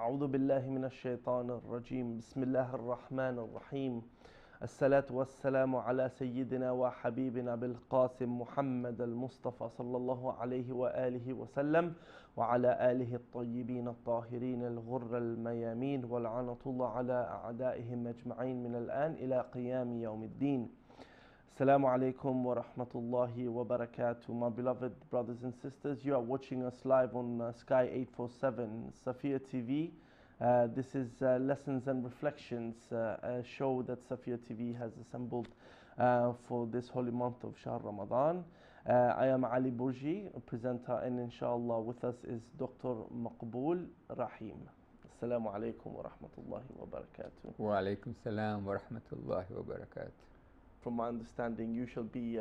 أعوذ بالله من الشيطان الرجيم بسم الله الرحمن الرحيم الصلاة والسلام على سيدنا وحبيبنا بالقاسم محمد المصطفى صلى الله عليه وآله وسلم وعلى آله الطيبين الطاهرين الغر الميامين ولعنة الله على أعدائهم أجمعين من الآن إلى قيام يوم الدين. Assalamu alaikum wa rahmatullahi wa barakatuh. My beloved brothers and sisters, you are watching us live on Sky 847 Safia TV. This is Lessons and Reflections, a show that Safia TV has assembled for this holy month of Shahr Ramadan. I am Ali Burji, a presenter, and inshallah with us is Dr. Maqbool Rahim. Assalamu alaikum wa rahmatullahi wa barakatuh. Wa alaikum salam wa rahmatullahi wa barakatuh. From my understanding, you shall be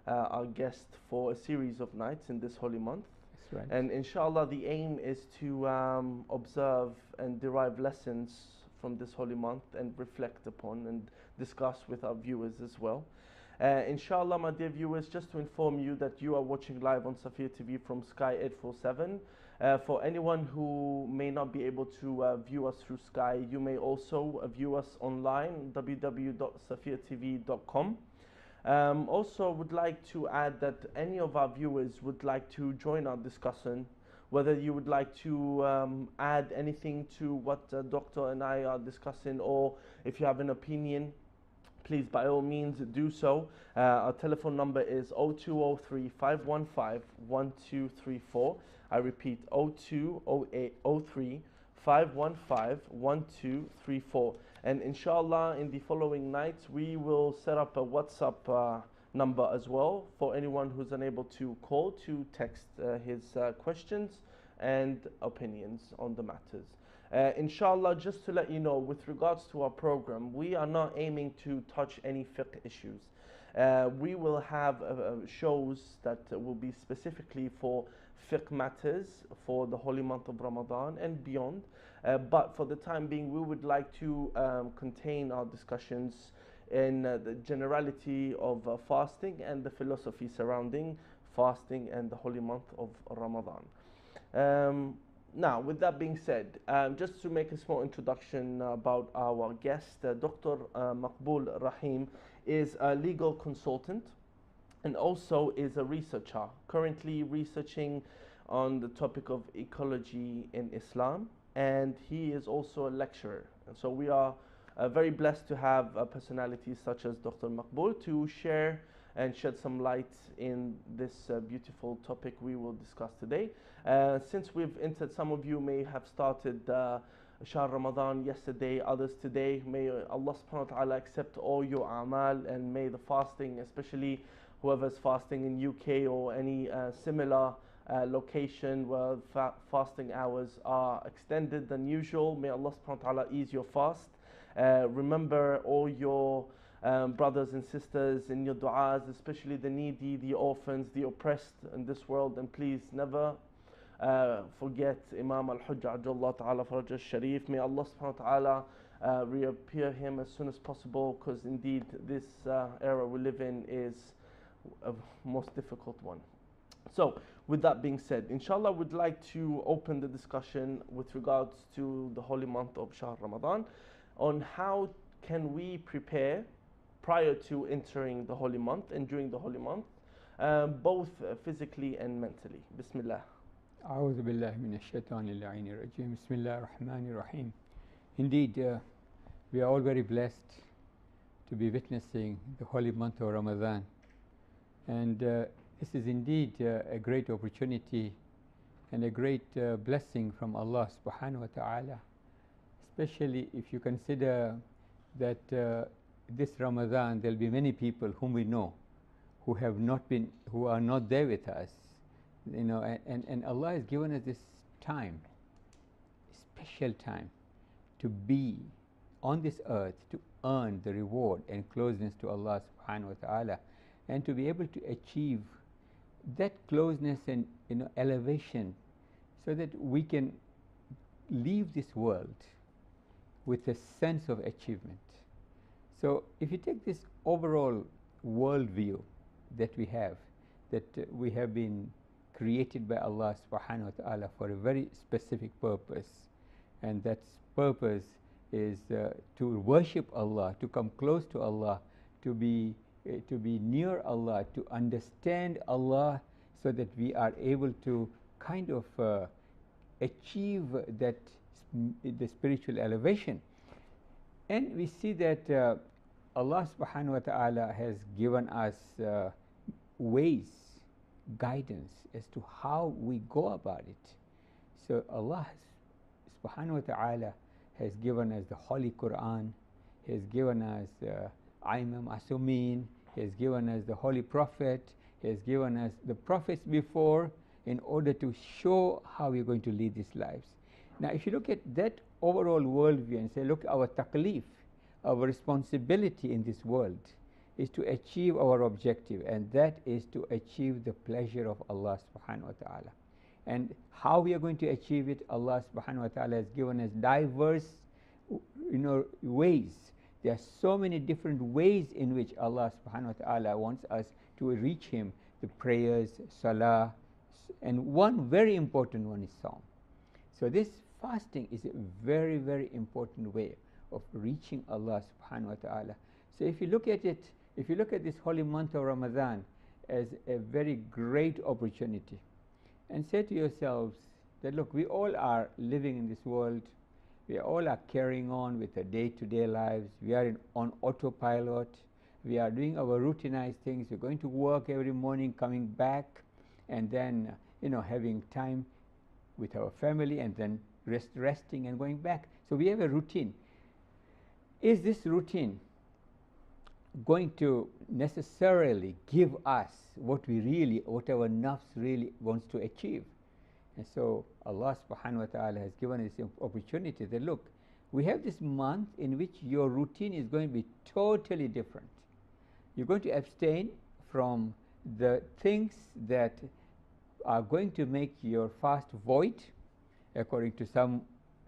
our guest for a series of nights in this holy month. That's right. And inshallah, the aim is to observe and derive lessons from this holy month and reflect upon and discuss with our viewers as well. Inshallah, my dear viewers, just to inform you that you are watching live on Safia TV from Sky 847. For anyone who may not be able to view us through Sky, you may also view us online, www.safiatv.com. Also would like to add that any of our viewers would like to join our discussion, whether you would like to add anything to what Doctor and I are discussing, or if you have an opinion, please by all means do so. Our telephone number is 0203 515 1234. I repeat, 0203 515 1234. And inshallah, in the following nights, we will set up a WhatsApp number as well for anyone who's unable to call to text his questions and opinions on the matters. Inshallah, just to let you know, with regards to our program, we are not aiming to touch any fiqh issues. We will have shows that will be specifically for fiqh matters for the holy month of Ramadan and beyond. But for the time being, we would like to contain our discussions in the generality of fasting and the philosophy surrounding fasting and the holy month of Ramadan. Now, with that being said, just to make a small introduction about our guest, Dr. Maqbool Rahim is a legal consultant and also is a researcher, currently researching on the topic of ecology in Islam, and he is also a lecturer. And so we are very blessed to have personalities such as Dr. Maqbool to share and shed some light in this beautiful topic we will discuss today. Since we've entered, some of you may have started Shahr Ramadan yesterday, others today. May Allah subhanahu wa ta'ala accept all your a'mal, and may the fasting, especially whoever's fasting in UK or any similar location where fasting hours are extended than usual, may Allah subhanahu wa ta'ala ease your fast. Remember all your brothers and sisters in your du'as, especially the needy, the orphans, the oppressed in this world, and please never forget Imam al-Hujjah Ajjallah ta'ala Faraj al-Sharif. May Allah subhanahu wa ta'ala reappear him as soon as possible, because indeed this era we live in is a most difficult one. So with that being said, inshallah, we'd like to open the discussion with regards to the holy month of Shahr Ramadan on how can we prepare prior to entering the holy month and during the holy month, both physically and mentally. Bismillah. أعوذ بالله من الشيطان اللعين الرجيم بسم الله الرحمن الرحيم. Indeed, we are all very blessed to be witnessing the holy month of Ramadan, and this is indeed a great opportunity and a great blessing from Allah subhanahu wa ta'ala, especially if you consider that this Ramadan there will be many people whom we know who are not there with us, you know, and Allah has given us this time, special time, to be on this earth to earn the reward and closeness to Allah subhanahu wa ta'ala, and to be able to achieve that closeness and, you know, elevation, so that we can leave this world with a sense of achievement. So if you take this overall world view that we have been created by Allah subhanahu wa ta'ala for a very specific purpose, and that purpose is to worship Allah, to come close to Allah, to be near Allah, to understand Allah, so that we are able to kind of achieve that the spiritual elevation. And we see that Allah subhanahu wa ta'ala has given us ways, guidance as to how we go about it. So Allah subhanahu wa ta'ala has given us the Holy Quran, He has given us Imam Asumin, He has given us the Holy Prophet, He has given us the prophets before, in order to show how we're going to lead these lives. Now, if you look at that overall worldview and say, look, our taklif, our responsibility in this world is to achieve our objective, and that is to achieve the pleasure of Allah subhanahu wa ta'ala. And how we are going to achieve it, Allah subhanahu wa ta'ala has given us diverse ways. There are so many different ways in which Allah subhanahu wa ta'ala wants us to reach Him. The prayers, salah, and one very important one is Psalm. So this fasting is a very, very important way of reaching Allah subhanahu wa ta'ala. So if you look at it, if you look at this holy month of Ramadan as a very great opportunity, and say to yourselves that, look, we all are living in this world, we all are carrying on with our day-to-day lives, we are on autopilot, we are doing our routinized things, we're going to work every morning, coming back, and then having time with our family, and then resting and going back. So we have a routine. Is this routine going to necessarily give us what our nafs really wants to achieve? And so Allah subhanahu wa ta'ala has given us this opportunity that, look, we have this month in which your routine is going to be totally different. You're going to abstain from the things that are going to make your fast void, according to some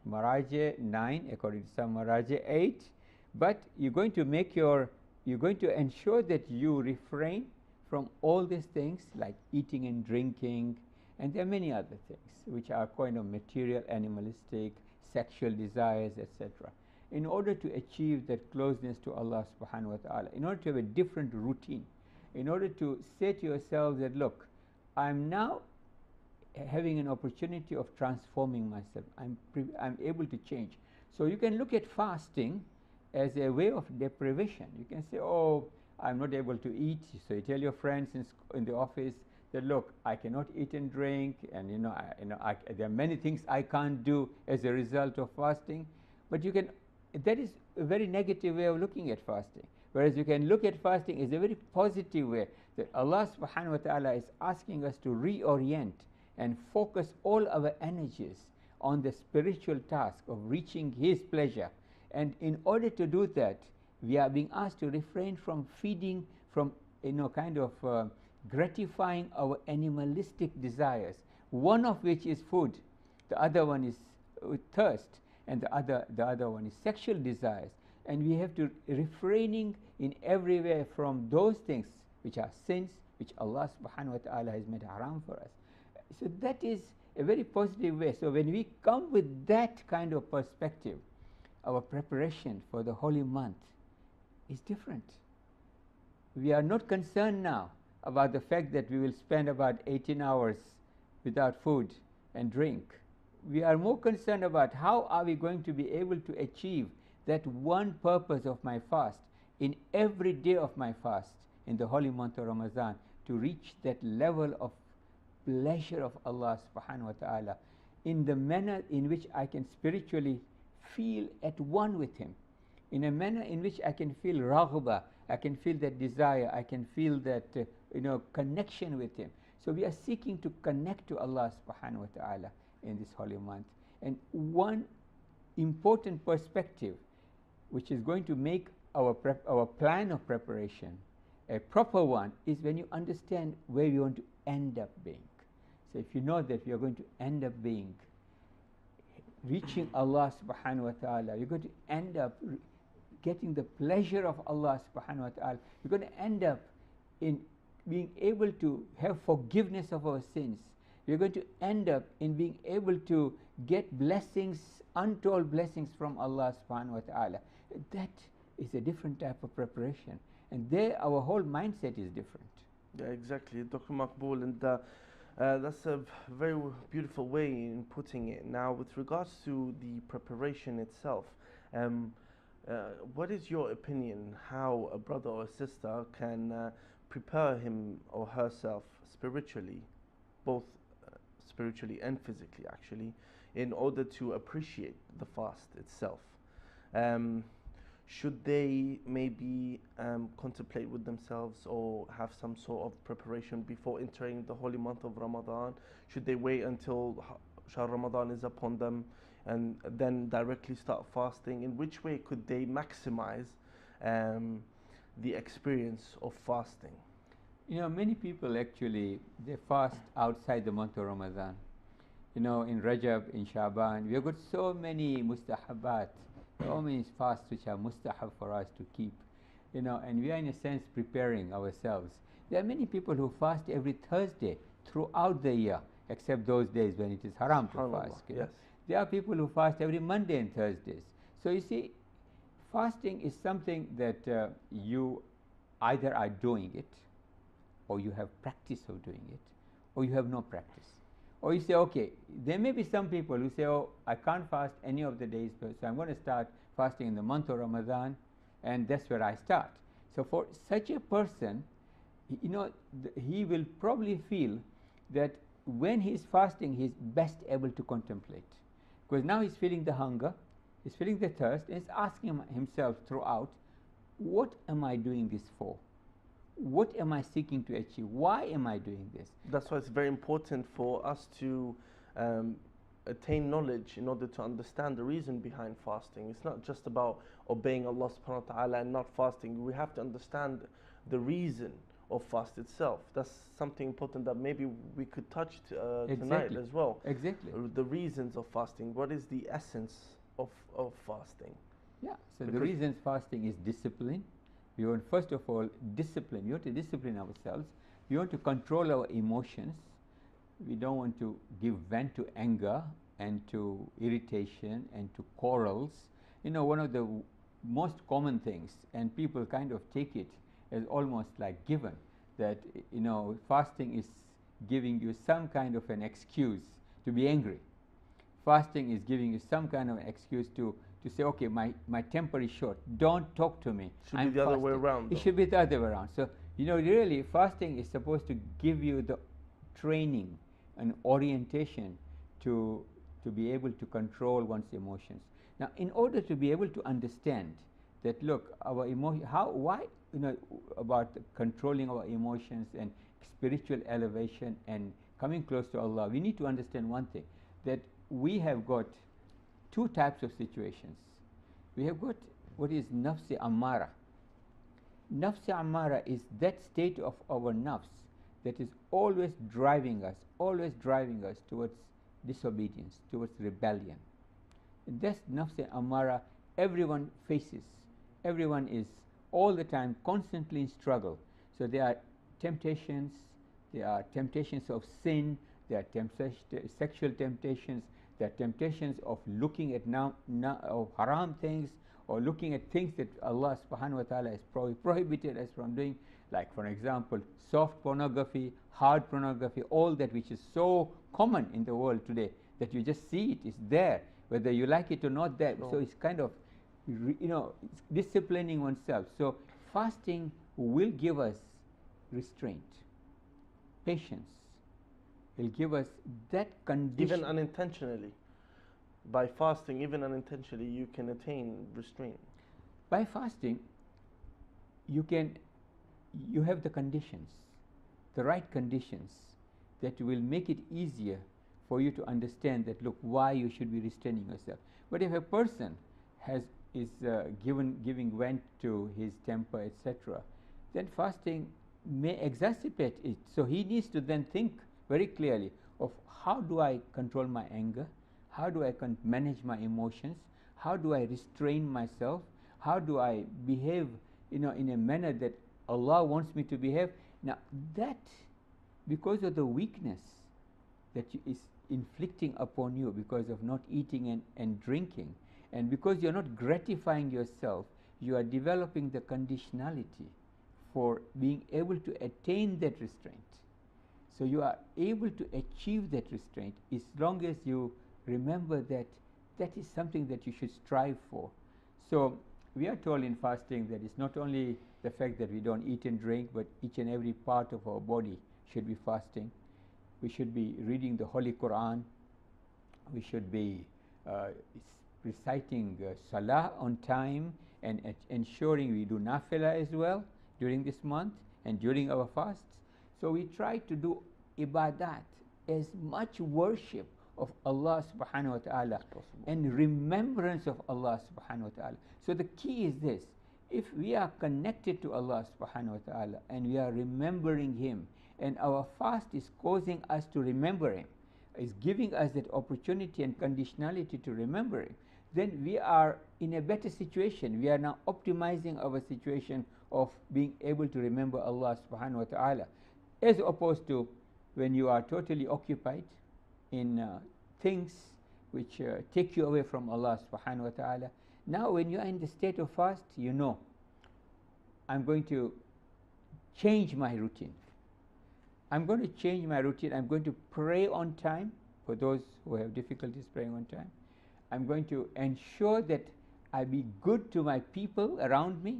Maraje 9, according to some Maraje 8, but you're going to ensure that you refrain from all these things like eating and drinking, and there are many other things which are kind of material, animalistic, sexual desires, etc., in order to achieve that closeness to Allah subhanahu wa ta'ala, in order to have a different routine, in order to say to yourself that, look, I'm now having an opportunity of transforming myself. I'm able to change. So you can look at fasting as a way of deprivation. You can say, oh, I'm not able to eat. So you tell your friends in the office that, look, I cannot eat and drink, and there are many things I can't do as a result of fasting. But that is a very negative way of looking at fasting. Whereas you can look at fasting as a very positive way, that Allah subhanahu wa ta'ala is asking us to reorient and focus all our energies on the spiritual task of reaching His pleasure. And in order to do that, we are being asked to refrain from feeding, from gratifying our animalistic desires, one of which is food, the other one is thirst, and the other one is sexual desires. And we have to refraining in every way from those things which are sins, which Allah subhanahu wa ta'ala has made haram for us. So that is a very positive way. So when we come with that kind of perspective, our preparation for the holy month is different. We are not concerned now about the fact that we will spend about 18 hours without food and drink. We are more concerned about how are we going to be able to achieve that one purpose of my fast in every day of my fast in the holy month of Ramadan, to reach that level of pleasure of Allah subhanahu wa ta'ala in the manner in which I can spiritually feel at one with Him, in a manner in which I can feel raghba, I can feel that desire, I can feel that connection with Him. So we are seeking to connect to Allah subhanahu wa ta'ala in this holy month. And one important perspective which is going to make our plan of preparation a proper one is when you understand where you want to end up being. So if you know that you are going to end up being reaching Allah subhanahu wa ta'ala, you're going to end up getting the pleasure of Allah subhanahu wa ta'ala, you're going to end up in being able to have forgiveness of our sins, you're going to end up in being able to get blessings, untold blessings from Allah subhanahu wa ta'ala. That is a different type of preparation. And there our whole mindset is different. Yeah, exactly, Dr. Maqbool, and that's a very beautiful way in putting it. Now, with regards to the preparation itself, um, what is your opinion how a brother or a sister can prepare him or herself spiritually, both spiritually and physically, actually, in order to appreciate the fast itself? Um, should they maybe contemplate with themselves or have some sort of preparation before entering the holy month of Ramadan? Should they wait until Shahr Ramadan is upon them and then directly start fasting? In which way could they maximize the experience of fasting? You know, many people actually, they fast outside the month of Ramadan. You know, in Rajab, in Shaban, we have got so many mustahabat, so many fasts which are mustahab for us to keep. You know, and we are in a sense preparing ourselves. There are many people who fast every Thursday throughout the year, except those days when it is haram to fast. Yes. There are people who fast every Monday and Thursdays. So you see, fasting is something that you either are doing it, or you have practice of doing it, or you have no practice. Or you say, okay, there may be some people who say, oh, I can't fast any of the days, so I'm going to start fasting in the month of Ramadan, and that's where I start. So for such a person, you know, he will probably feel that when he's fasting, he's best able to contemplate. Because now he's feeling the hunger, he's feeling the thirst, and he's asking himself throughout, what am I doing this for? What am I seeking to achieve? Why am I doing this? That's why it's very important for us to attain knowledge in order to understand the reason behind fasting. It's not just about obeying Allah subhanahu wa ta'ala and not fasting. We have to understand the reason of fast itself. That's something important that maybe we could touch tonight as well. Exactly. The reasons of fasting. What is the essence of fasting? Yeah, so the reasons fasting is discipline. We want, first of all, discipline. We want to discipline ourselves. We want to control our emotions. We don't want to give vent to anger and to irritation and to quarrels. You know, one of the most common things, and people kind of take it as almost like given, that, you know, fasting is giving you some kind of an excuse to be angry. Fasting is giving you some kind of an excuse to say, okay, my temper is short, don't talk to me. Should be the other way around. It should be the other way around. So, you know, really, fasting is supposed to give you the training and orientation to be able to control one's emotions. Now, in order to be able to understand that, look, our emotion, why, you know, about controlling our emotions and spiritual elevation and coming close to Allah, we need to understand one thing, that we have got two types of situations. We have got what is nafs ammara. Nafs ammara is that state of our nafs that is always driving us towards disobedience, towards rebellion. That's nafs ammara everyone faces. Everyone is all the time constantly in struggle. So there are temptations of sin, there are sexual temptations, there are temptations of looking at of haram things, or looking at things that Allah subhanahu wa ta'ala has prohibited us from doing, like, for example, soft pornography, hard pornography, all that which is so common in the world today that you just see it's there, whether you like it or not. There, so it's kind of, you know, it's disciplining oneself. So fasting will give us restraint, patience. Will give us that condition. Even unintentionally, by fasting, even unintentionally, you can attain restraint. By fasting, you have the conditions, the right conditions that will make it easier for you to understand that, look, why you should be restraining yourself. But if a person is giving vent to his temper, etc., then fasting may exacerbate it. So he needs to then think very clearly of, how do I control my anger? How do I manage my emotions? How do I restrain myself? How do I behave, you know, in a manner that Allah wants me to behave? Now that, because of the weakness that inflicting upon you because of not eating and drinking. And because you're not gratifying yourself, you are developing the conditionality for being able to attain that restraint. So you are able to achieve that restraint as long as you remember that that is something that you should strive for. So we are told in fasting that it's not only the fact that we don't eat and drink, but each and every part of our body should be fasting. We should be reading the Holy Quran. We should be reciting Salah on time and ensuring we do Nafila as well during this month and during our fasts. So we try to do ibadat, as much worship of Allah subhanahu wa ta'ala and remembrance of Allah subhanahu wa ta'ala. So the key is this: if we are connected to Allah subhanahu wa ta'ala and we are remembering Him, and our fast is causing us to remember Him, is giving us that opportunity and conditionality to remember Him, then we are in a better situation. We are now optimizing our situation of being able to remember Allah subhanahu wa ta'ala, as opposed to when you are totally occupied in things which take you away from Allah subhanahu wa ta'ala. Now when you are in the state of fast, you know, I'm going to change my routine. I'm going to change my routine. I'm going to pray on time, for those who have difficulties praying on time. I'm going to ensure that I be good to my people around me,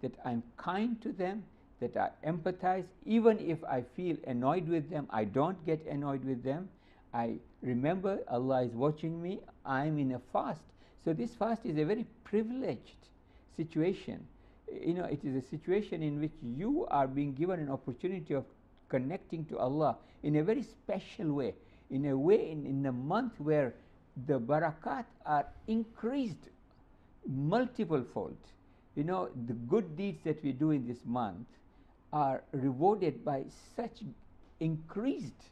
that I'm kind to them, that I empathize. Even if I feel annoyed with them, I don't get annoyed with them. I remember Allah is watching me. I'm in a fast. So this fast is a very privileged situation. You know, it is a situation in which you are being given an opportunity of connecting to Allah in a very special way, in a way in a month where the barakat are increased multiple fold. You know, the good deeds that we do in this month are rewarded by such increased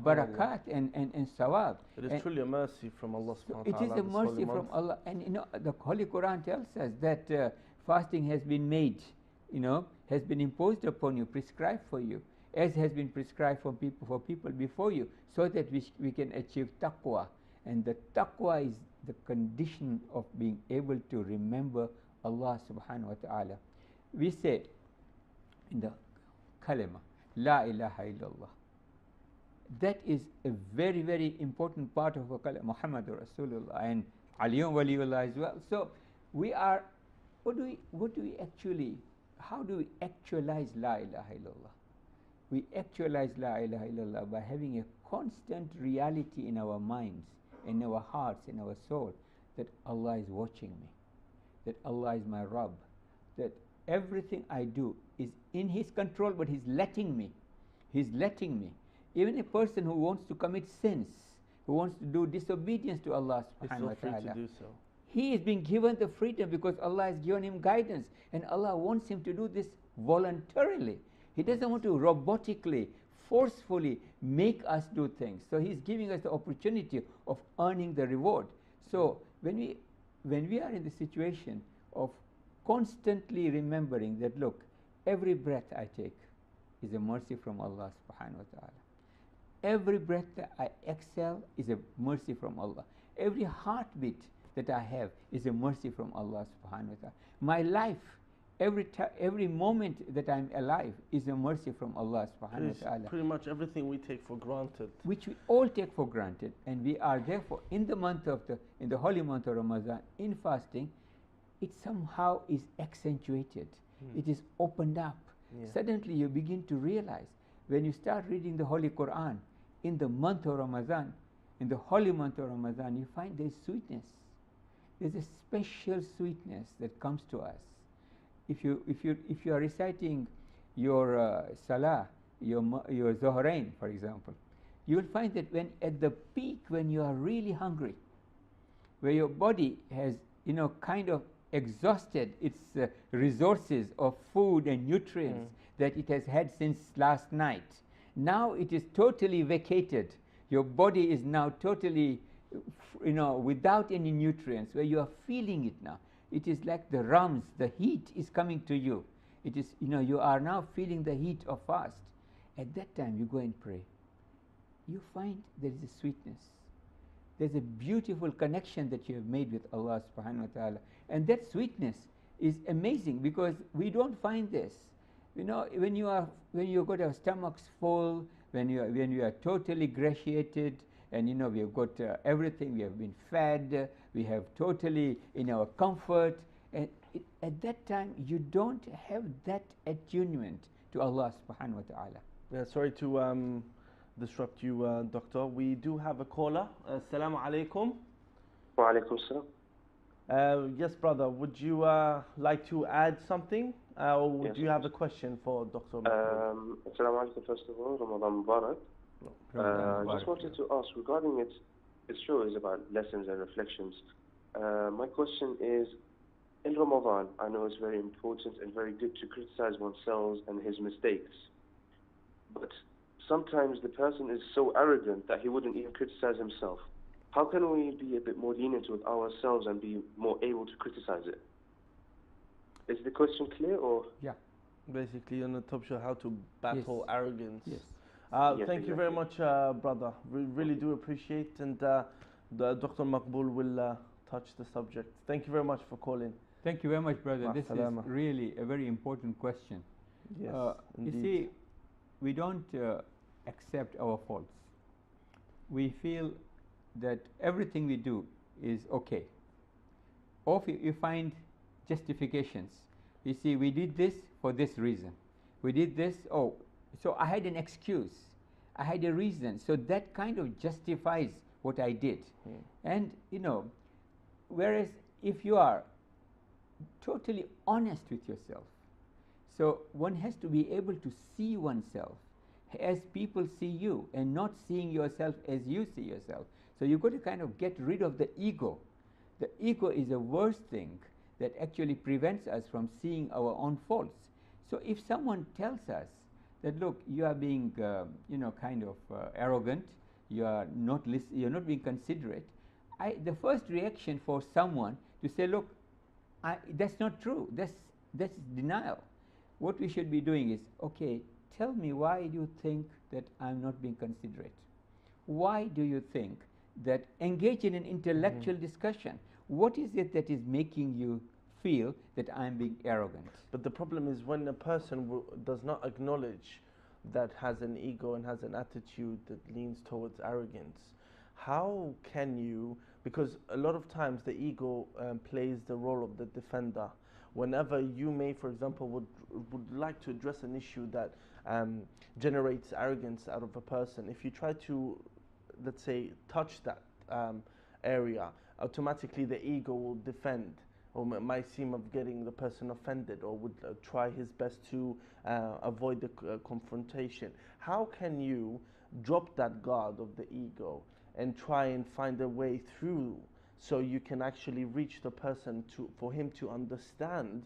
barakat and sawab. It is truly a mercy from Allah subhanahu wa ta'ala. It is a mercy from Allah. And you know, the Holy Quran tells us that fasting has been made, you know, has been imposed upon you, prescribed for you, as has been prescribed for people before you, so that we can achieve taqwa. And the taqwa is the condition of being able to remember Allah subhanahu wa ta'ala. We say in the kalima, La ilaha illallah. That is a very, very important part of our kalima, Muhammadur Rasulullah and Aliyun Waliullah as well. So we are, how do we actualize La ilaha illallah? We actualize La ilaha illallah by having a constant reality in our minds, in our hearts, in our soul, that Allah is watching me, that Allah is my Rabb, that everything I do is in His control, but He's letting me. He's letting me. Even a person who wants to commit sins, who wants to do disobedience to Allah subhanahu wa ta'ala, free to do so. He is being given the freedom because Allah has given him guidance, and Allah wants him to do this voluntarily. He doesn't want to robotically, forcefully make us do things. So He's giving us the opportunity of earning the reward. So when we are in the situation of constantly remembering that, look, every breath I take is a mercy from Allah subhanahu wa ta'ala. Every breath that I exhale is a mercy from Allah. Every heartbeat that I have is a mercy from Allah subhanahu wa ta'ala. My life, every moment that I'm alive is a mercy from Allah subhanahu wa ta'ala. Pretty much everything we take for granted. Which we all take for granted, and we are therefore in the holy month of Ramadan, in fasting, it somehow is accentuated. It is opened up. Suddenly you begin to realize, when you start reading the Holy Quran in the month of Ramadan, in the holy month of Ramadan, you find there's sweetness. There's a special sweetness that comes to us. If you are reciting your Salah, your Zohrain, for example, you will find that when at the peak, when you are really hungry, where your body has, you know, kind of exhausted its resources of food and nutrients that it has had since last night. Now it is totally vacated. Your body is now totally, you know, without any nutrients, where you are feeling it now. It is like the rams, the heat is coming to you. It is, you know, you are now feeling the heat of fast. At that time, you go and pray. you find there is a sweetness. There's a beautiful connection that you have made with Allah subhanahu wa ta'ala. And that sweetness is amazing because we don't find this. You know, when you got our stomachs full, when you are totally gratiated, and you know we have got everything, we have been fed, we have totally in our comfort, and at that time you don't have that attunement to Allah subhanahu wa ta'ala. Yeah, sorry to disrupt you, Doctor. We do have a caller. Assalamu alaikum. Wa alaikum salam. Yes, brother. Would you like to add something, or would Yes, you have a question for Doctor? Assalamu alaikum, first of all, Ramadan Mubarak. I just wanted to ask regarding its show is about lessons and reflections. My question is, in Ramadan, I know it's very important and very good to criticize oneself and his mistakes, but sometimes the person is so arrogant that he wouldn't even criticize himself. How can we be a bit more lenient with ourselves and be more able to criticize it? Is the question clear, or? Yeah. Basically, on the top show, how to battle arrogance. Yes. Thank Yes, you very much, brother. We really do appreciate, and Dr. Maqbool will touch the subject. Thank you very much for calling. Thank you very much, brother. This Salama. is really a very important question. Yes, You indeed. see, we don't accept our faults. We feel that everything we do is okay. Or if you find justifications. You see, we did this for this reason. We did this, so I had an excuse. I had a reason. So that kind of justifies what I did. And, you know, whereas if you are totally honest with yourself, so one has to be able to see oneself as people see you and not seeing yourself as you see yourself. So you've got to kind of get rid of the ego. The ego is the worst thing that actually prevents us from seeing our own faults. So if someone tells us that, look, you are being, kind of arrogant, you are not you're not being considerate, the first reaction for someone to say, look, that's not true. That's denial. What we should be doing is, okay, tell me, why do you think that I'm not being considerate? Why do you think that engage in an intellectual discussion? What is it that is making you feel that I'm being arrogant? But the problem is when a person does not acknowledge that has an ego and has an attitude that leans towards arrogance, how can you, because a lot of times the ego plays the role of the defender. Whenever you may, for example, would like to address an issue that generates arrogance out of a person, if you try to, let's say, touch that area, automatically the ego will defend, or might seem of getting the person offended, or would try his best to avoid the confrontation. How can you drop that guard of the ego and try and find a way through so you can actually reach the person for him to understand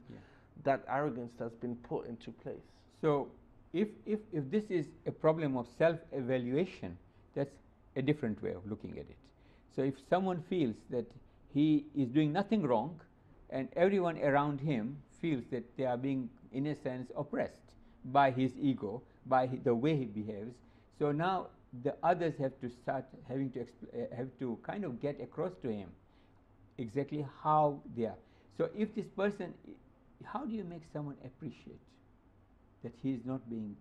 that arrogance that's been put into place? So if this is a problem of self-evaluation, that's a different way of looking at it. So if someone feels that he is doing nothing wrong and everyone around him feels that they are being, in a sense, oppressed by his ego, by the way he behaves, so now the others have to start having to have to kind of get across to him exactly how they are. So if this person, how do you make someone appreciate that he is not being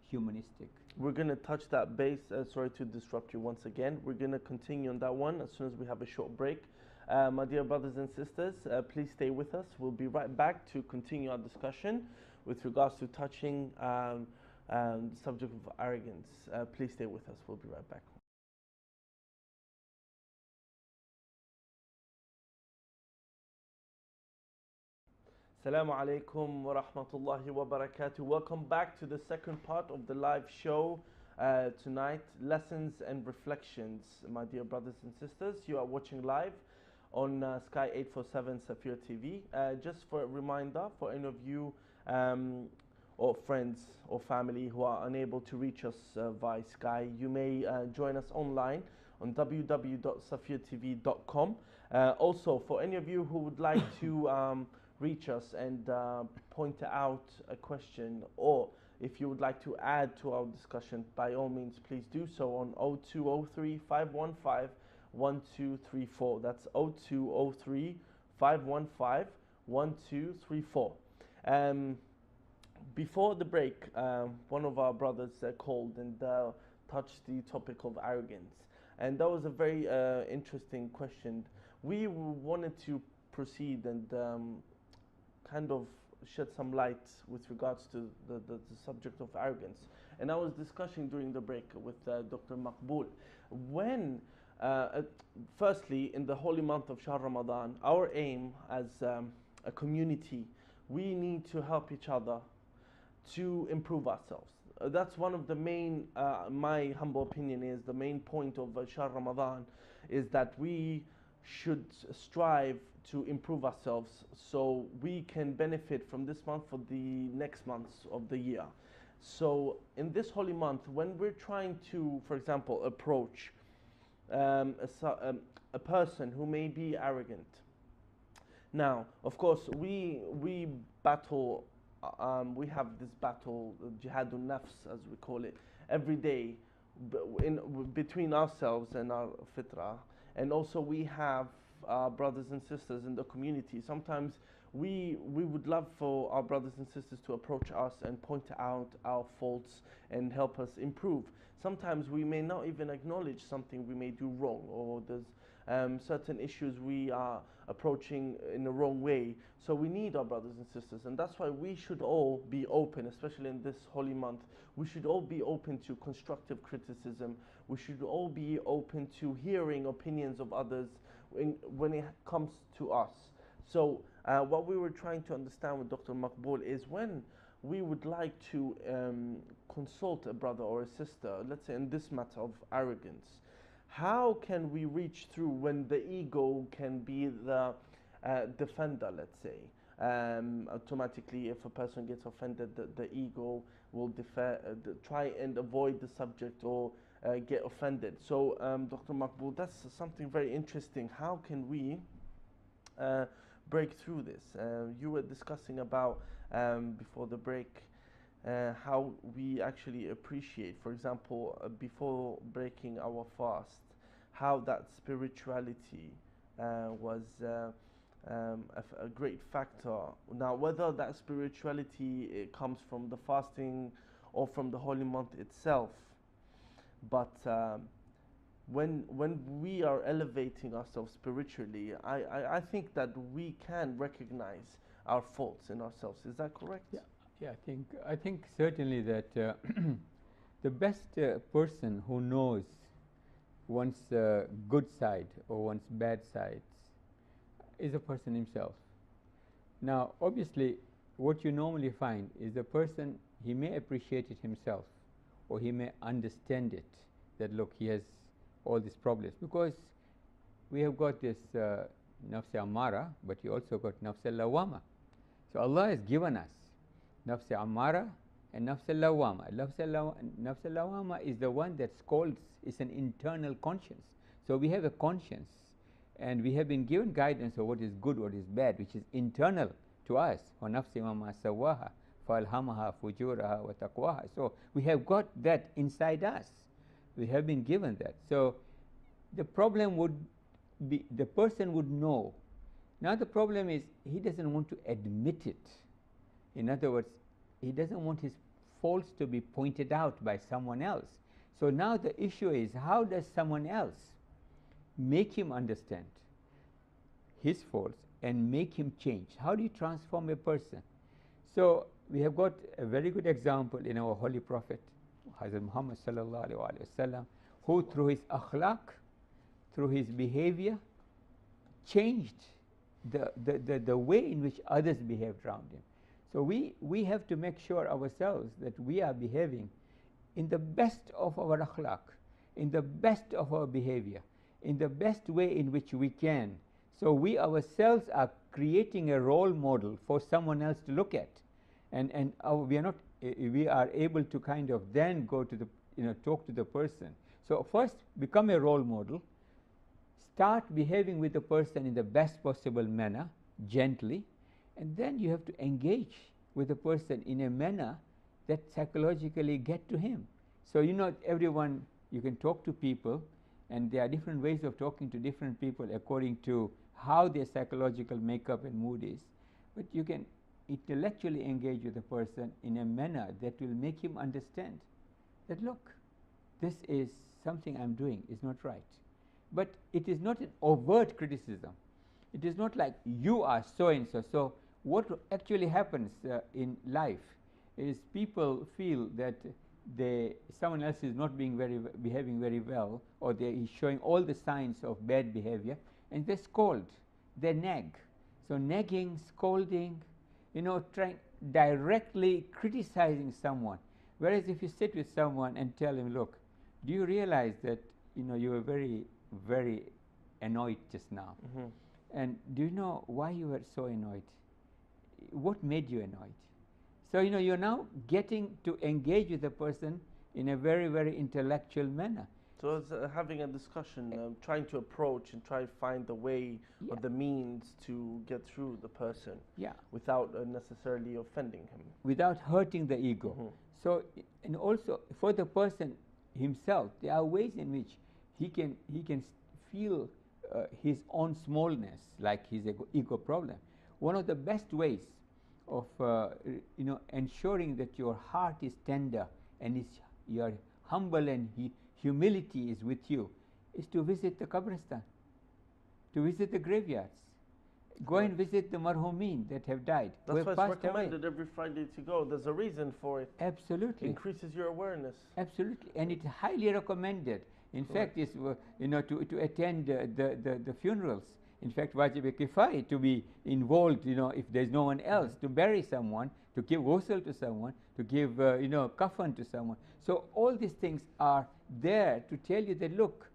humanistic? We're going to touch that base. Sorry to disrupt you once again. We're going to continue on that one as soon as we have a short break. My dear brothers and sisters, please stay with us. We'll be right back to continue our discussion with regards to touching the subject of arrogance. Please stay with us. We'll be right back. Assalamu alaikum wa rahmatullahi wa barakatuh. Welcome back to the second part of the live show tonight, Lessons and Reflections. My dear brothers and sisters, you are watching live on Sky 847 Safir TV. Just for a reminder, for any of you or friends or family who are unable to reach us via Sky, you may join us online on www.safirtv.com. Also, for any of you who would like to reach us and point out a question or If you would like to add to our discussion, by all means, please do so on 0203 515 1234. That's 0203 515 1234. Before the break, one of our brothers called and touched the topic of arrogance. And that was a very interesting question. We wanted to proceed and kind of shed some light with regards to the subject of arrogance. And I was discussing during the break with Dr. Maqbool. When, firstly, in the holy month of Shahr Ramadan, our aim as a community, we need to help each other to improve ourselves. That's one of the main, my humble opinion is, the main point of Shahr Ramadan is that we should strive to improve ourselves so we can benefit from this month for the next months of the year. So in this holy month, when we're trying to, for example, approach a person who may be arrogant. Now, of course, we battle, we have this battle, jihadun nafs as we call it, every day between ourselves and our fitrah. And also we have brothers and sisters in the community. Sometimes we would love for our brothers and sisters to approach us and point out our faults and help us improve. Sometimes we may not even acknowledge something we may do wrong, or there's certain issues we are approaching in the wrong way. So we need our brothers and sisters, and that's why we should all be open, especially in this holy month. We should all be open to constructive criticism. We should all be open to hearing opinions of others when it comes to us. So what we were trying to understand with Dr. Maqbool is when we would like to consult a brother or a sister, let's say in this matter of arrogance, how can we reach through when the ego can be the defender, let's say? Automatically, if a person gets offended, the ego will try and avoid the subject or get offended. So, Dr. Maqbool, that's something very interesting. How can we break through this? You were discussing about, before the break, how we actually appreciate, for example, before breaking our fast, how that spirituality was a great factor. Now, whether that spirituality comes from the fasting or from the holy month itself, but when we are elevating ourselves spiritually, I think that we can recognize our faults in ourselves. Is that correct? Yeah. Yeah, I think certainly that the best person who knows one's good side or one's bad sides is a person himself. Now, obviously, what you normally find is the person, he may appreciate it himself, or he may understand it, that look, he has all these problems, because we have got this nafs amara, but you also got nafs lawama. So Allah has given us nafs amara and nafs lawama. Nafs lawama is the one that scolds, it's an internal conscience. So we have a conscience, and we have been given guidance of what is good, what is bad, which is internal to us. وَنَفْسِ وَمَا سَوَّاهَا فَأَلْهَمَهَا فُجُورَهَا وَتَقْوَاهَا. So we have got that inside us. We have been given that. So the problem would be, the person would know. Now the problem is, he doesn't want to admit it. In other words, he doesn't want his faults to be pointed out by someone else. So now the issue is, how does someone else make him understand his faults and make him change? How do you transform a person? So we have got a very good example in our Holy Prophet, Hazrat Muhammad sallallahu alaihi wasallam, who through his akhlaq, through his behavior, changed the way in which others behaved around him. So we have to make sure ourselves that we are behaving in the best of our akhlaq, in the best of our behavior, in the best way in which we can. So we ourselves are creating a role model for someone else to look at, and we are able to kind of then go to the talk to the person. So first, become a role model. Start behaving with the person in the best possible manner, gently, and then you have to engage with the person in a manner that psychologically get to him. So everyone, you can talk to people, and there are different ways of talking to different people according to how their psychological makeup and mood is. But you can intellectually engage with a person in a manner that will make him understand that, look, this is something I'm doing is not right. But it is not an overt criticism. It is not like you are so and so. So what actually happens in life is people feel that someone else is not behaving very well, or they is showing all the signs of bad behavior, and they scold, they nag. So nagging, scolding, trying directly criticizing someone. Whereas if you sit with someone and tell him, look, do you realize that you were very, very annoyed just now? Mm-hmm. And do you know why you were so annoyed? What made you annoyed? So you're now getting to engage with the person in a very, very intellectual manner. So it's having a discussion, trying to approach and try to find the way or the means to get through the person without necessarily offending him. Without hurting the ego. Mm-hmm. So, and also for the person himself, there are ways in which he can feel his own smallness, like his ego problem. One of the best ways of ensuring that your heart is tender and you're humble and humility is with you, is to visit the qabristan, to visit the graveyards. Go and visit the marhumin that have died. That's why it's recommended every Friday to go. There's a reason for it. Absolutely. It increases your awareness. Absolutely. And it's highly recommended. In fact, it's, to attend the funerals. In fact, wajib kifai, to be involved, if there's no one else, to bury someone, to give ghusl to someone, to give, kafan to someone. So all these things are there to tell you that, look,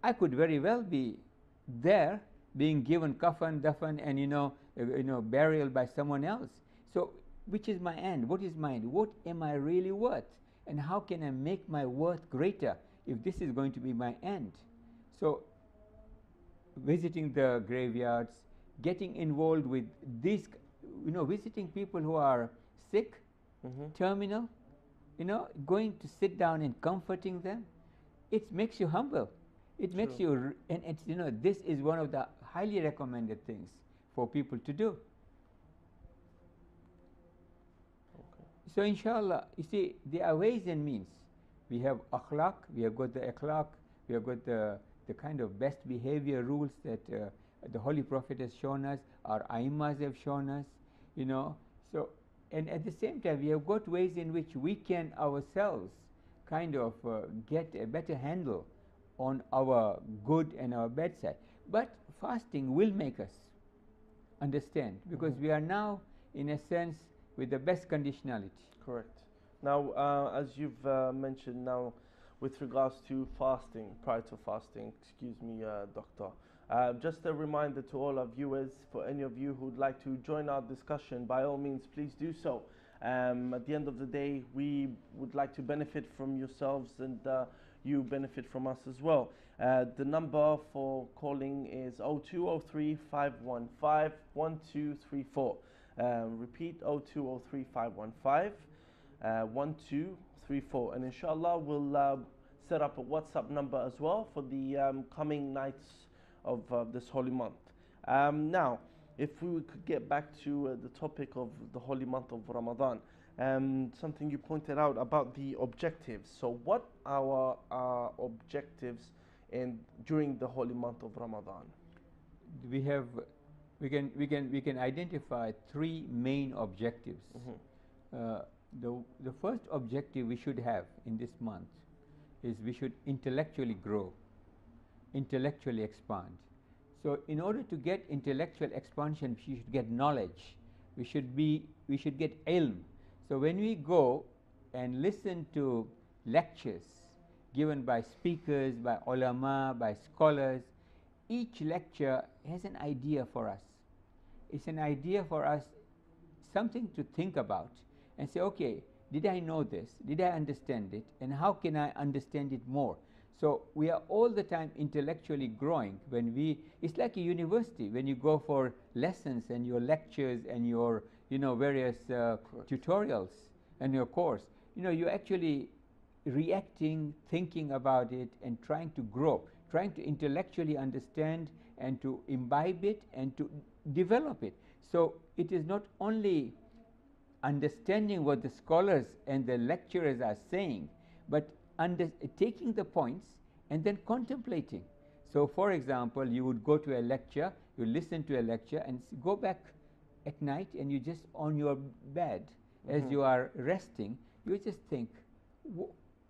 I could very well be there being given kafan, dafan, and, burial by someone else. So which is my end? What is mine? What am I really worth? And how can I make my worth greater if this is going to be my end? So visiting the graveyards, getting involved with these, visiting people who are sick, terminal, going to sit down and comforting them, it makes you humble. It makes you, and it's, this is one of the highly recommended things for people to do. Okay. So inshallah, you see, there are ways and means. We have akhlaq, we have got the akhlaq, we have got the kind of best behavior rules that the Holy Prophet has shown us, our Aimmas have shown us, So, and at the same time, we have got ways in which we can ourselves kind of get a better handle on our good and our bad side. But fasting will make us understand, because we are now, in a sense, with the best conditionality. Correct. Now, as you've mentioned now, with regards to fasting, prior to fasting, excuse me, Doctor, just a reminder to all our viewers, for any of you who'd like to join our discussion, by all means, please do so. At the end of the day, we would like to benefit from yourselves, and you benefit from us as well. The number for calling is 0203 515 1234. Repeat, 0203 515 1234. And inshallah, we'll set up a WhatsApp number as well for the coming nights of this holy month. Now, if we could get back to the topic of the holy month of Ramadan, something you pointed out about the objectives. So what are our objectives during the holy month of Ramadan? We can identify three main objectives. The first objective we should have in this month is we should intellectually grow, intellectually expand. So in order to get intellectual expansion, we should get knowledge. We should get ilm. So when we go and listen to lectures given by speakers, by ulama, by scholars, each lecture has an idea for us. It's an idea for us, something to think about and say, okay, did I know this? Did I understand it? And how can I understand it more? So we are all the time intellectually growing. It's like a university when you go for lessons and your lectures and your various tutorials. and your course, you're actually reacting, thinking about it, and trying to grow, trying to intellectually understand and to imbibe it and to develop it. So it is not only understanding what the scholars and the lecturers are saying, but taking the points and then contemplating. So, for example, you would go to a lecture, you listen to a lecture, and go back at night, and you just on your bed, as you are resting, you just think,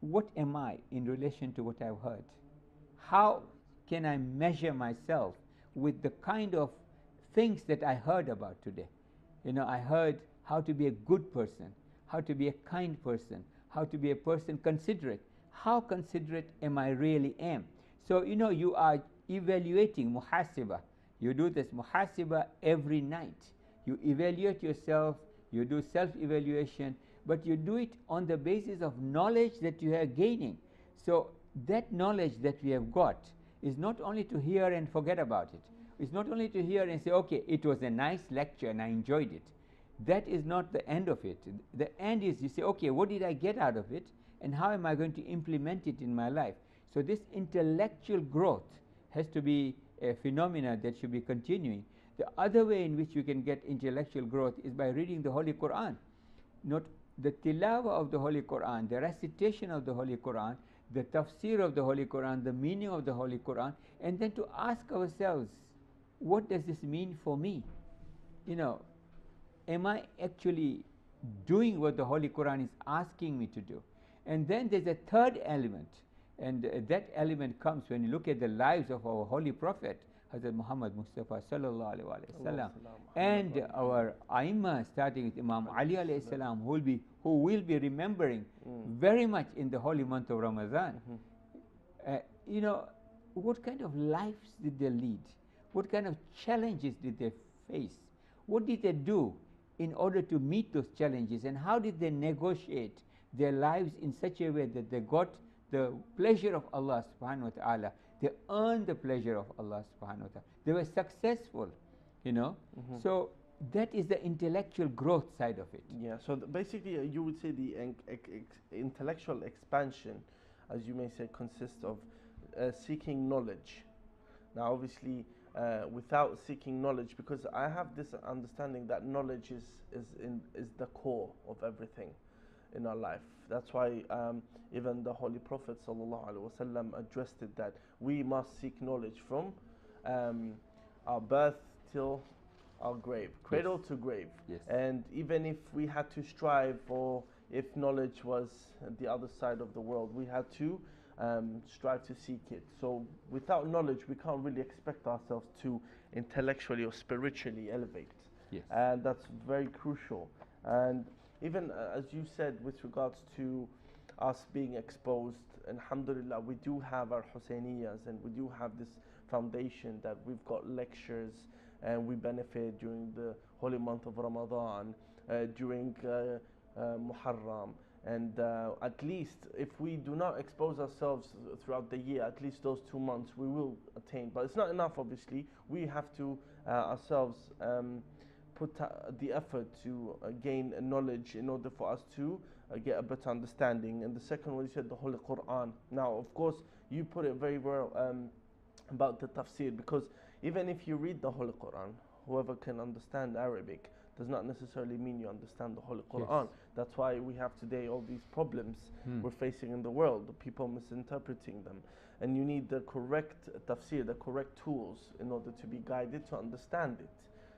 what am I in relation to what I've heard? How can I measure myself with the kind of things that I heard about today? I heard how to be a good person, how to be a kind person, how to be a person considerate. How considerate am I really am? So, you are evaluating muhasiba. You do this muhasiba every night. You evaluate yourself, you do self-evaluation, but you do it on the basis of knowledge that you are gaining. So that knowledge that we have got is not only to hear and forget about it. It's not only to hear and say, okay, it was a nice lecture and I enjoyed it. That is not the end of it. The end is you say, okay, what did I get out of it, and how am I going to implement it in my life? So this intellectual growth has to be a phenomena that should be continuing. The other way in which you can get intellectual growth is by reading the Holy Quran. Not the tilawa of the Holy Quran, the recitation of the Holy Quran, the tafsir of the Holy Quran, the meaning of the Holy Quran, and then to ask ourselves, what does this mean for me? Am I actually doing what the Holy Quran is asking me to do? And then there's a third element, and that element comes when you look at the lives of our Holy Prophet, Hazrat Muhammad Mustafa sallallahu alaihi wasallam, and our Aimma, starting with Imam Ali alayhi salam, who will be remembering very much in the holy month of Ramadan. What kind of lives did they lead? What kind of challenges did they face? What did they do in order to meet those challenges, and how did they negotiate their lives in such a way that they got the pleasure of Allah subhanahu wa ta'ala? They earned the pleasure of Allah subhanahu wa ta'ala. They were successful, So that is the intellectual growth side of it. Yeah, so basically you would say the intellectual expansion, as you may say, consists of seeking knowledge. Now obviously without seeking knowledge, because I have this understanding that knowledge is the core of everything in our life. That's why even the Holy Prophet ﷺ addressed it, that we must seek knowledge from our birth till our grave, cradle to grave. Yes. And even if we had to strive, or if knowledge was the other side of the world, we had to strive to seek it. So without knowledge, we can't really expect ourselves to intellectually or spiritually elevate. Yes. And that's very crucial. And even as you said, with regards to us being exposed, alhamdulillah, we do have our Husainiyas, and we do have this foundation that we've got lectures, and we benefit during the holy month of Ramadan, during Muharram. And at least if we do not expose ourselves throughout the year, at least those 2 months we will attain. But it's not enough, obviously. We have to ourselves put the effort to gain knowledge in order for us to get a better understanding. And the second one, you said the Holy Quran. Now, of course, you put it very well about the tafsir, because even if you read the Holy Quran, whoever can understand Arabic does not necessarily mean you understand the Holy Quran. Yes. That's why we have today all these problems we're facing in the world, the people misinterpreting them. And you need the correct tafsir, the correct tools in order to be guided to understand it.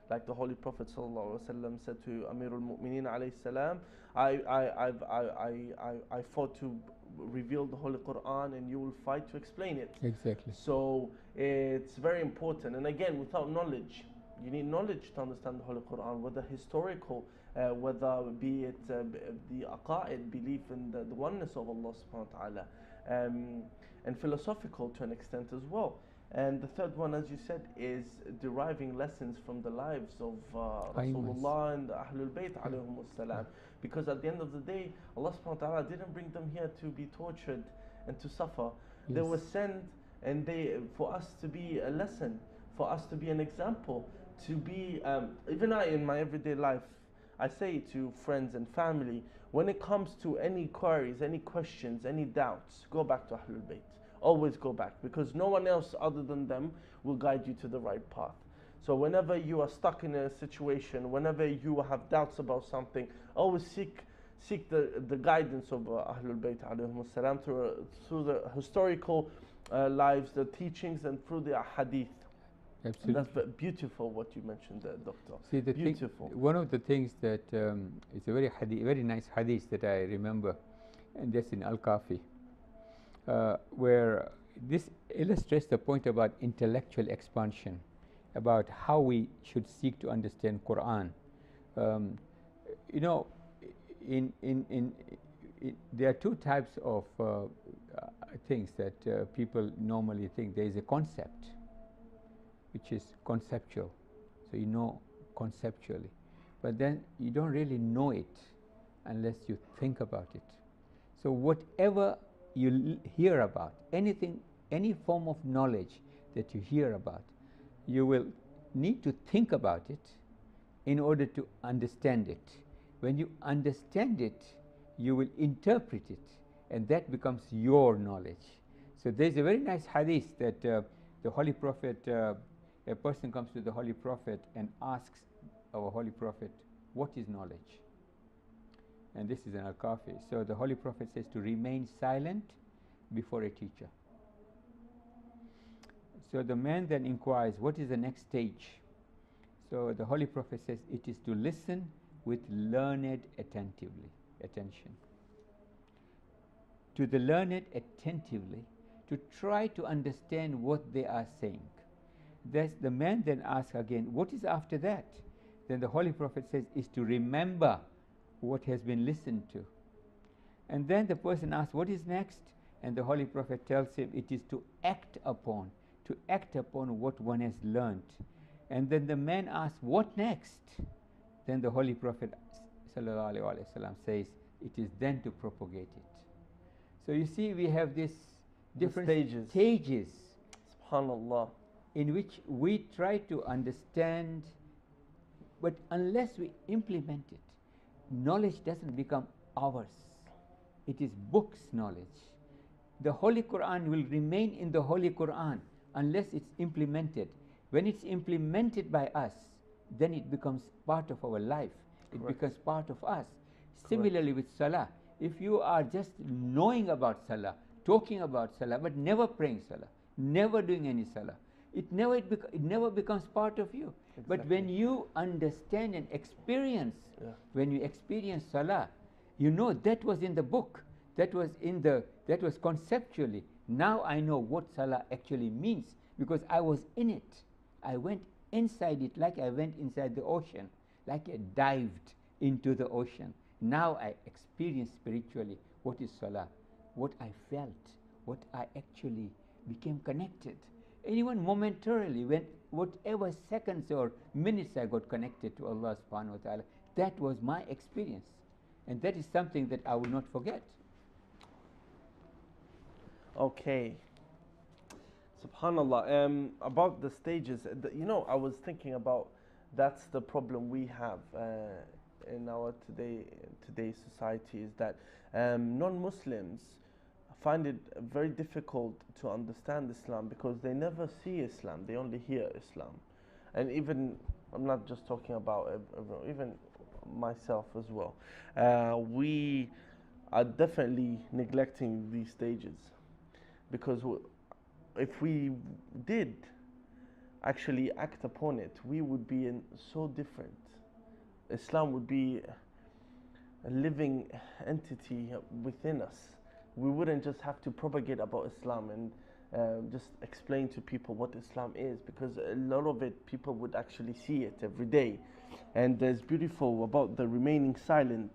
Like the Holy Prophet ﷺ said to Amirul Mu'mineen alayhi salam, I fought to reveal the Holy Quran, and you will fight to explain it. Exactly. So it's very important. And again, without knowledge, you need knowledge to understand the Holy Quran, whether historical, whether be it the aqa'id, belief in the oneness of Allah subhanahu wa ta'ala, and philosophical to an extent as well. And the third one, as you said, is deriving lessons from the lives of Rasulullah and the Ahlul Bayt alayhum salam. Because at the end of the day, Allah subhanahu wa ta'ala didn't bring them here to be tortured and to suffer. Yes. They were sent and for us to be a lesson, for us to be an example, to be, even I in my everyday life, I say to friends and family, when it comes to any queries, any questions, any doubts, go back to Ahlul Bayt. Always go back, because no one else other than them will guide you to the right path. So whenever you are stuck in a situation, whenever you have doubts about something, always seek the guidance of Ahlul Bayt alayhim salam through the historical lives, the teachings, and through the hadith. Absolutely. And that's beautiful what you mentioned there, Doctor. See, beautiful. One of the things that it's a very nice hadith that I remember, and that's in Al-Kafi, where this illustrates the point about intellectual expansion, about how we should seek to understand Quran. You know, there are two types of things that people normally think. There is a concept, which is conceptual, so you know conceptually, but then you don't really know it unless you think about it. So whatever you hear about, anything, any form of knowledge that you hear about, you will need to think about it in order to understand it. When you understand it, you will interpret it, and that becomes your knowledge. So there's a very nice hadith that the Holy Prophet, a person comes to the Holy Prophet and asks our Holy Prophet, what is knowledge? And this is an Al-Kafi. So the Holy Prophet says to remain silent before a teacher. So the man then inquires, what is the next stage? So the Holy Prophet says, it is to listen with learned attention. To the learned attentively, to try to understand what they are saying. The man then asks again, what is after that? Then the Holy Prophet says, is to remember what has been listened to. And then the person asks, what is next? And the Holy Prophet tells him, it is to act upon what one has learnt. And then the man asks, what next? Then the Holy Prophet ﷺ says, it is then to propagate it. So you see, we have these different stages SubhanAllah, in which we try to understand, but unless we implement it, knowledge doesn't become ours. It is books knowledge. The Holy Quran will remain in the Holy Quran unless it's implemented. When it's implemented by us, then it becomes part of our life. It becomes part of us. Similarly with Salah, if you are just knowing about Salah, talking about Salah, but never praying Salah, never doing any Salah, it never becomes part of you. Exactly. But when you understand and experience, when you experience Salah, you know that was in the book, that was conceptually. Now I know what Salah actually means because I was in it. I went inside it like I went inside the ocean, like I dived into the ocean. Now I experience spiritually what is Salah, what I felt, what I actually became connected. And even momentarily, when whatever seconds or minutes I got connected to Allah subhanahu wa ta'ala, that was my experience. And that is something that I will not forget. Okay. SubhanAllah. About the stages, you know, I was thinking about that's the problem we have in our today's society, is that non-Muslims find it very difficult to understand Islam because they never see Islam, they only hear Islam. And even, I'm not just talking about even myself as well, we are definitely neglecting these stages, because if we did actually act upon it, we would be so different. Islam would be a living entity within us. We wouldn't just have to propagate about Islam and just explain to people what Islam is, because a lot of it, people would actually see it every day. And there's beautiful about the remaining silent,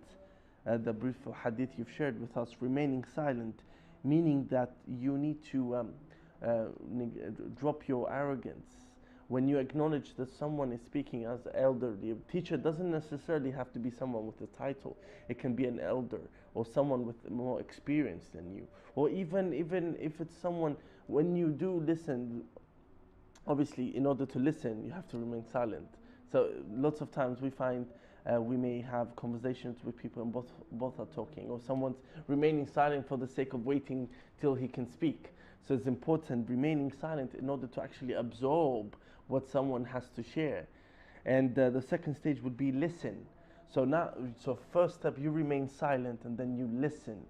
the beautiful hadith you've shared with us, remaining silent, meaning that you need to drop your arrogance. When you acknowledge that someone is speaking as elderly, a teacher doesn't necessarily have to be someone with a title. It can be an elder or someone with more experience than you. Or even if it's someone, when you do listen, obviously in order to listen, you have to remain silent. So lots of times we find We may have conversations with people and both are talking, or someone's remaining silent for the sake of waiting till he can speak. So it's important remaining silent in order to actually absorb what someone has to share. And the second stage would be listen. So first step, you remain silent and then you listen.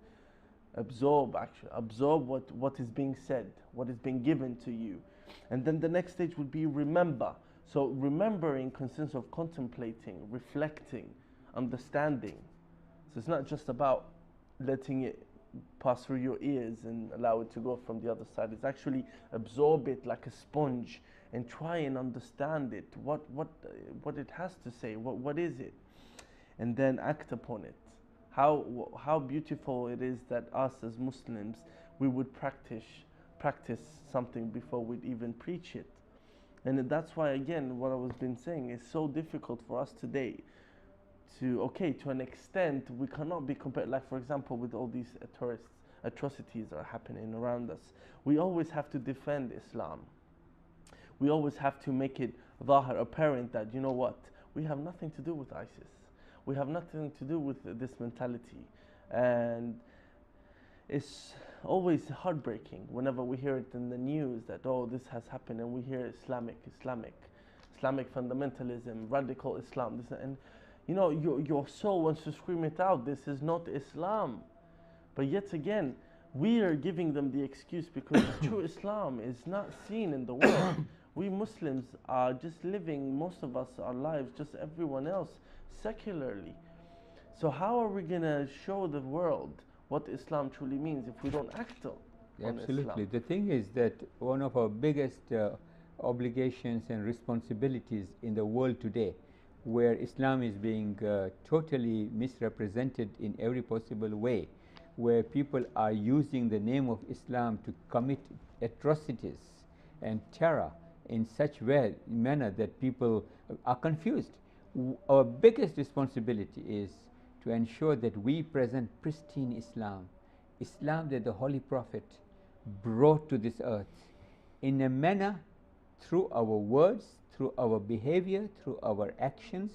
Absorb what is being said, what is being given to you. And then the next stage would be remember. So remembering consists of contemplating, reflecting, understanding. So it's not just about letting it pass through your ears and allow it to go from the other side. It's actually absorb it like a sponge and try and understand it, what it has to say, what is it, and then act upon it. How beautiful it is that us as Muslims, we would practice something before we'd even preach it. And that's why, again, what I was been saying is so difficult for us today to an extent, we cannot be compared, like for example, with all these atrocities that are happening around us. We always have to defend Islam. We always have to make it zahir, apparent that, you know what, we have nothing to do with ISIS. We have nothing to do with this mentality. And it's always heartbreaking whenever we hear it in the news that, oh, this has happened, and we hear Islamic fundamentalism, radical Islam, and you know, your soul wants to scream it out. This is not Islam. But yet again, we are giving them the excuse because true Islam is not seen in the world. We Muslims are just living, most of us, our lives, just everyone else, secularly. So how are we going to show the world what Islam truly means if we don't act on Absolutely. Islam? The thing is that one of our biggest obligations and responsibilities in the world today, where Islam is being totally misrepresented in every possible way, where people are using the name of Islam to commit atrocities and terror in such manner that people are confused. Our biggest responsibility is to ensure that we present pristine Islam, Islam that the Holy Prophet brought to this earth in a manner, through our words, through our behavior, through our actions,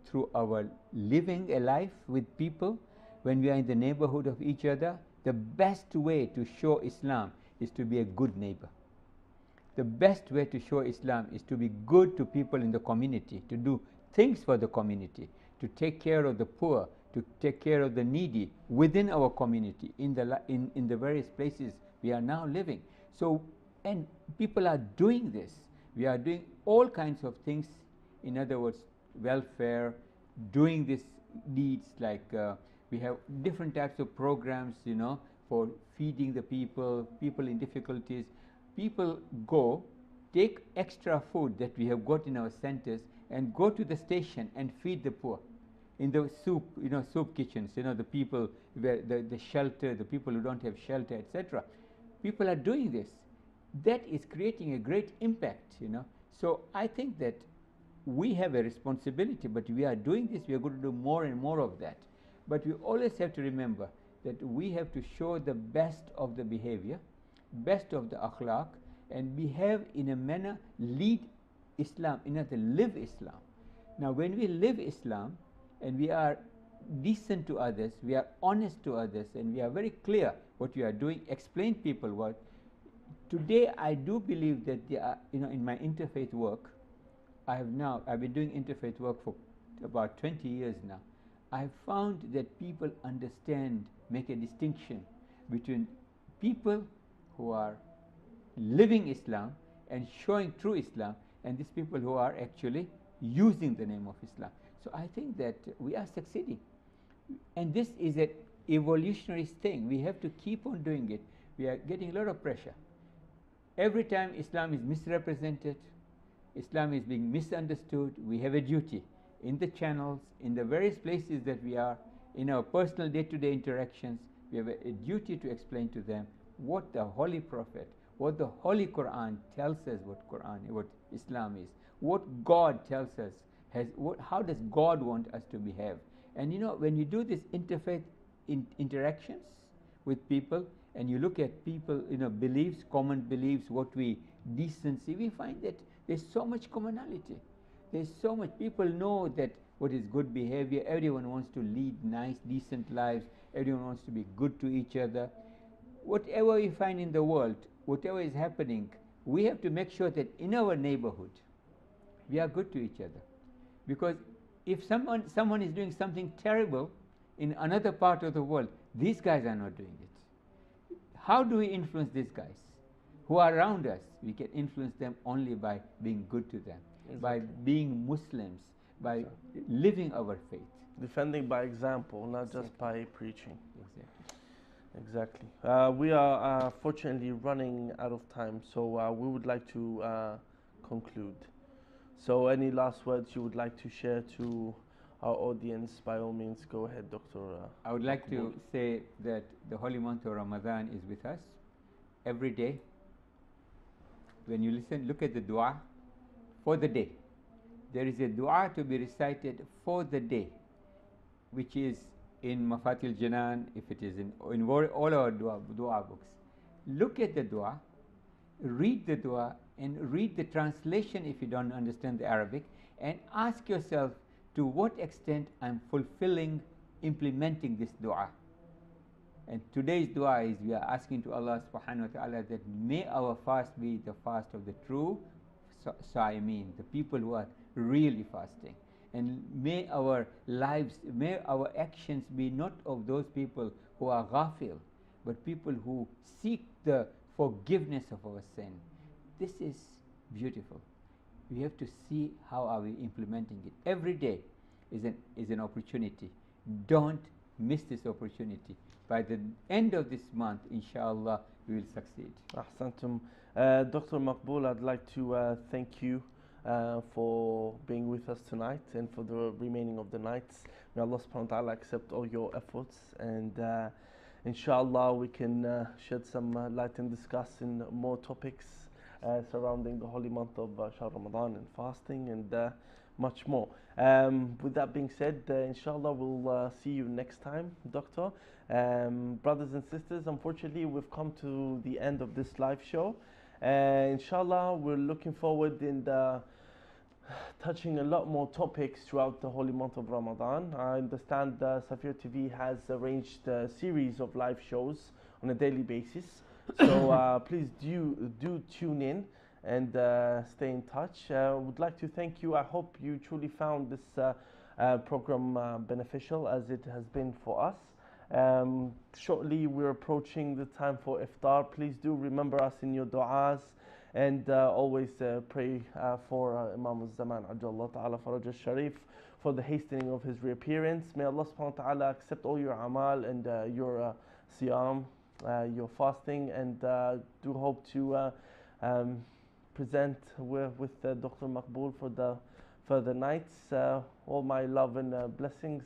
through our living a life with people, when we are in the neighborhood of each other. The best way to show Islam is to be a good neighbor. The best way to show Islam is to be good to people in the community, to do things for the community, to take care of the poor, to take care of the needy within our community, in the various places we are now living. So, and people are doing this. We are doing all kinds of things, in other words, welfare, doing these deeds, like we have different types of programs, you know, for feeding the people in difficulties. People go, take extra food that we have got in our centers and go to the station and feed the poor in the soup kitchens, you know, the people where the shelter, the people who don't have shelter, etc. People are doing this. That is creating a great impact, you know. So I think that we have a responsibility, but we are doing this, we are going to do more and more of that. But we always have to remember that we have to show the best of the behavior, best of the akhlaq, and behave in a manner, lead Islam, in order to live Islam. Now when we live Islam and we are decent to others, we are honest to others, and we are very clear what we are doing, explain people what. Today I do believe that there are, you know, in my interfaith work, I've been doing interfaith work for about 20 years now. I've found that people understand, make a distinction between people who are living Islam and showing true Islam, and these people who are actually using the name of Islam. So I think that we are succeeding. And this is an evolutionary thing. We have to keep on doing it. We are getting a lot of pressure. Every time Islam is misrepresented, Islam is being misunderstood, we have a duty in the channels, in the various places that we are, in our personal day-to-day interactions. We have a duty to explain to them what the Holy Prophet, what the Holy Quran tells us, what Islam is, what God tells us, how does God want us to behave. And you know, when you do this interfaith interactions with people, and you look at people, you know, beliefs, common beliefs, what we decency, we find that there's so much commonality. There's so much. People know that what is good behavior. Everyone wants to lead nice, decent lives. Everyone wants to be good to each other. Whatever we find in the world, whatever is happening, we have to make sure that in our neighborhood, we are good to each other. Because if someone is doing something terrible in another part of the world, these guys are not doing it. How do we influence these guys who are around us? We can influence them only by being good to them, by being Muslims, by living our faith. Defending by example, not just by preaching. Exactly. Exactly. We are fortunately running out of time, so we would like to conclude. So any last words you would like to share to our audience, by all means, go ahead, Dr. I would like to say that the holy month of Ramadan is with us every day. When you listen, look at the dua for the day. There is a dua to be recited for the day, which is in Mafatil Janan, if it is in all our dua books. Look at the dua, read the dua, and read the translation if you don't understand the Arabic, and ask yourself to what extent I'm fulfilling, implementing this dua. And today's dua is we are asking to Allah subhanahu wa ta'ala that may our fast be the fast of the true Sa'imeen, the people who are really fasting. And may our lives, may our actions be not of those people who are ghafil, but people who seek the forgiveness of our sin. This is beautiful. We have to see how are we implementing it. Every day is an opportunity. Don't miss this opportunity. By the end of this month, inshallah, we will succeed. Ahsantum. Dr. Maqbool, I'd like to thank you for being with us tonight and for the remaining of the nights. May Allah subhanahu wa ta'ala accept all your efforts, and inshallah we can shed some light and discuss in more topics surrounding the holy month of Shahr Ramadan and fasting and much more. With that being said, inshallah we'll see you next time, Doctor. Brothers and sisters, unfortunately we've come to the end of this live show. Inshallah, we're looking forward in touching a lot more topics throughout the holy month of Ramadan. I understand Safir TV has arranged a series of live shows on a daily basis. So please do tune in and stay in touch. Would like to thank you. I hope you truly found this program beneficial, as it has been for us. Shortly we're approaching the time for iftar. Please do remember us in your du'as, and always pray for Imam al-Zaman Ajjallah Ta'ala Faraj al-Sharif for the hastening of his reappearance. May Allah subhanahu wa ta'ala accept all your amal and your siyam, your fasting, and do hope to present with Dr. Maqbool for the further nights. All my love and blessings.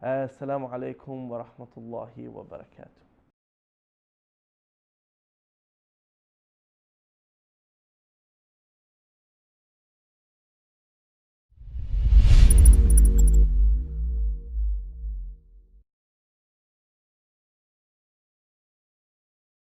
Assalamu alaikum wa rahmatullahi wa barakatuh.